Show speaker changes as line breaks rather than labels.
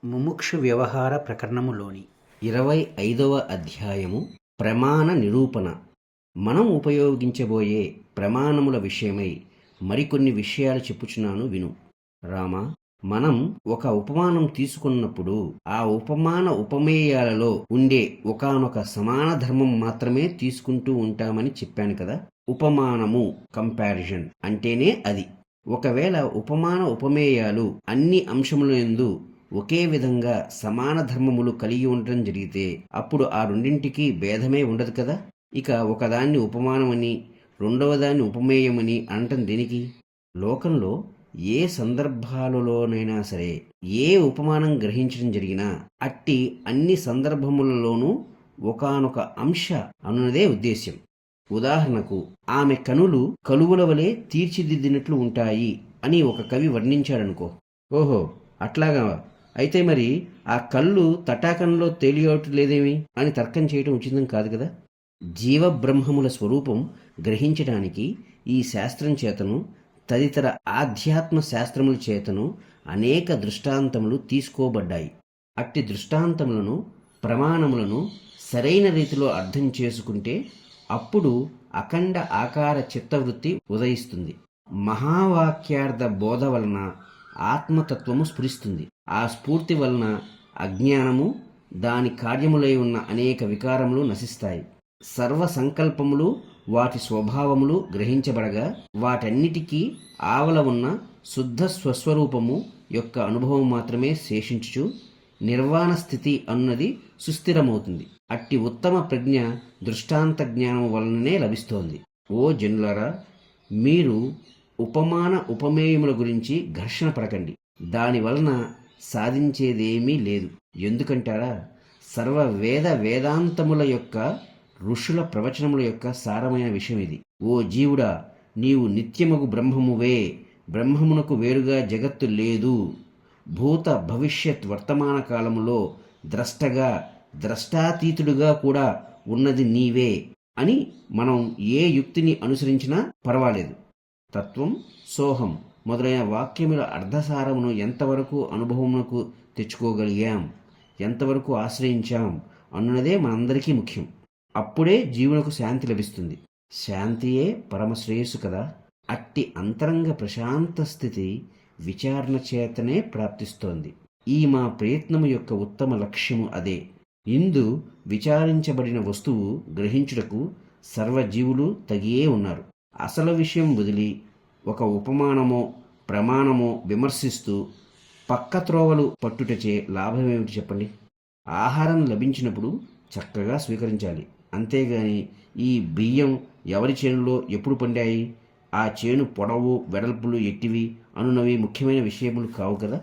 ముముక్షు వ్యవహార ప్రకరణములోని 25వ అధ్యాయము ప్రమాణ నిరూపణ. మనం ఉపయోగించబోయే ప్రమాణముల విషయమై మరికొన్ని విషయాలు చెప్పుచున్నాను విను. రామ, మనం ఒక ఉపమానం తీసుకున్నప్పుడు ఆ ఉపమాన ఉపమేయాలలో ఉండే ఒకానొక సమాన ధర్మం మాత్రమే తీసుకుంటూ ఉంటామని చెప్పాను కదా. ఉపమానము కంపారిజన్ అంటేనే అది. ఒకవేళ ఉపమాన ఉపమేయాలు అన్ని అంశములందు ఒకే విధంగా సమాన ధర్మములు కలిగి ఉండటం జరిగితే అప్పుడు ఆ రెండింటికి భేదమే ఉండదు కదా. ఇక ఒకదాన్ని ఉపమానమని రెండవదాన్ని ఉపమేయమని అనటం దేనికి? లోకంలో ఏ సందర్భాలలోనైనా సరే ఏ ఉపమానం గ్రహించడం జరిగినా అట్టి అన్ని సందర్భములలోనూ ఒకానొక అంశ అన్నదే ఉద్దేశ్యం. ఉదాహరణకు, ఆమె కనులు కలువల వలె తీర్చిదిద్దినట్లు ఉంటాయి అని ఒక కవి వర్ణించాడనుకో. ఓహో, అట్లాగా, అయితే మరి ఆ కళ్ళు తటాకంలో తేలియట్లేదేమి అని తర్కం చేయటం ఉచితం కాదు కదా. జీవబ్రహ్మముల స్వరూపం గ్రహించడానికి ఈ శాస్త్రం చేతను తదితర ఆధ్యాత్మ శాస్త్రముల చేతను అనేక దృష్టాంతములు తీసుకోబడ్డాయి. అట్టి దృష్టాంతములను ప్రమాణములను సరైన రీతిలో అర్థం చేసుకుంటే అప్పుడు అఖండ ఆకార చిత్తవృత్తి ఉదయిస్తుంది. మహావాక్యార్థ బోధ వలన ఆత్మతత్వము స్ఫురిస్తుంది. ఆ స్ఫూర్తి వలన అజ్ఞానము, దాని కార్యములై ఉన్న అనేక వికారములు నశిస్తాయి. సర్వ సంకల్పములు వాటి స్వభావములు గ్రహించబడగా వాటన్నిటికీ ఆవల ఉన్న శుద్ధ స్వస్వరూపము యొక్క అనుభవం మాత్రమే శేషించుచు నిర్వాణ స్థితి అన్నది సుస్థిరమవుతుంది. అట్టి ఉత్తమ ప్రజ్ఞ దృష్టాంత జ్ఞానం వలననే లభిస్తోంది. ఓ జనులారా, మీరు ఉపమాన ఉపమేయముల గురించి ఘర్షణ పడకండి. దాని వలన సాధించేదేమీ లేదు. ఎందుకంటారా? సర్వ వేదాంతముల యొక్క ఋషుల ప్రవచనముల యొక్క సారమైన విషయం ఇది. ఓ జీవుడా, నీవు నిత్యమగు బ్రహ్మమువే. బ్రహ్మమునకు వేరుగా జగత్తు లేదు. భూత భవిష్యత్ వర్తమాన కాలములో ద్రష్టగా ద్రష్టాతీతుడుగా కూడా ఉన్నది నీవే అని మనం ఏ యుక్తిని అనుసరించినా పర్వాలేదు. తత్వం, సోహం మొదలైన వాక్యముల అర్థసారమును ఎంతవరకు అనుభవమునకు తెచ్చుకోగలిగాం, ఎంతవరకు ఆశ్రయించాం అన్నదే మనందరికీ ముఖ్యం. అప్పుడే జీవునకు శాంతి లభిస్తుంది. శాంతియే పరమశ్రేయస్సు కదా. అట్టి అంతరంగ ప్రశాంత స్థితి విచారణ చేతనే ప్రాప్తిస్తోంది. ఈ మా ప్రయత్నము యొక్క ఉత్తమ లక్ష్యము అదే. ఇందు విచారించబడిన వస్తువు గ్రహించుటకు సర్వజీవులు తగియే ఉన్నారు. అసలు విషయం వదిలి ఒక ఉపమానమో ప్రమాణమో విమర్శిస్తూ పక్క త్రోవలు పట్టుటచే లాభమేమిటి చెప్పండి? ఆహారం లభించినప్పుడు చక్కగా స్వీకరించాలి. అంతేగాని ఈ బియ్యం ఎవరి చేనులో ఎప్పుడు పండాయి, ఆ చేను పొడవు వెడల్పులు ఎట్టివి అనున్నవి ముఖ్యమైన విషయములు కావు కదా.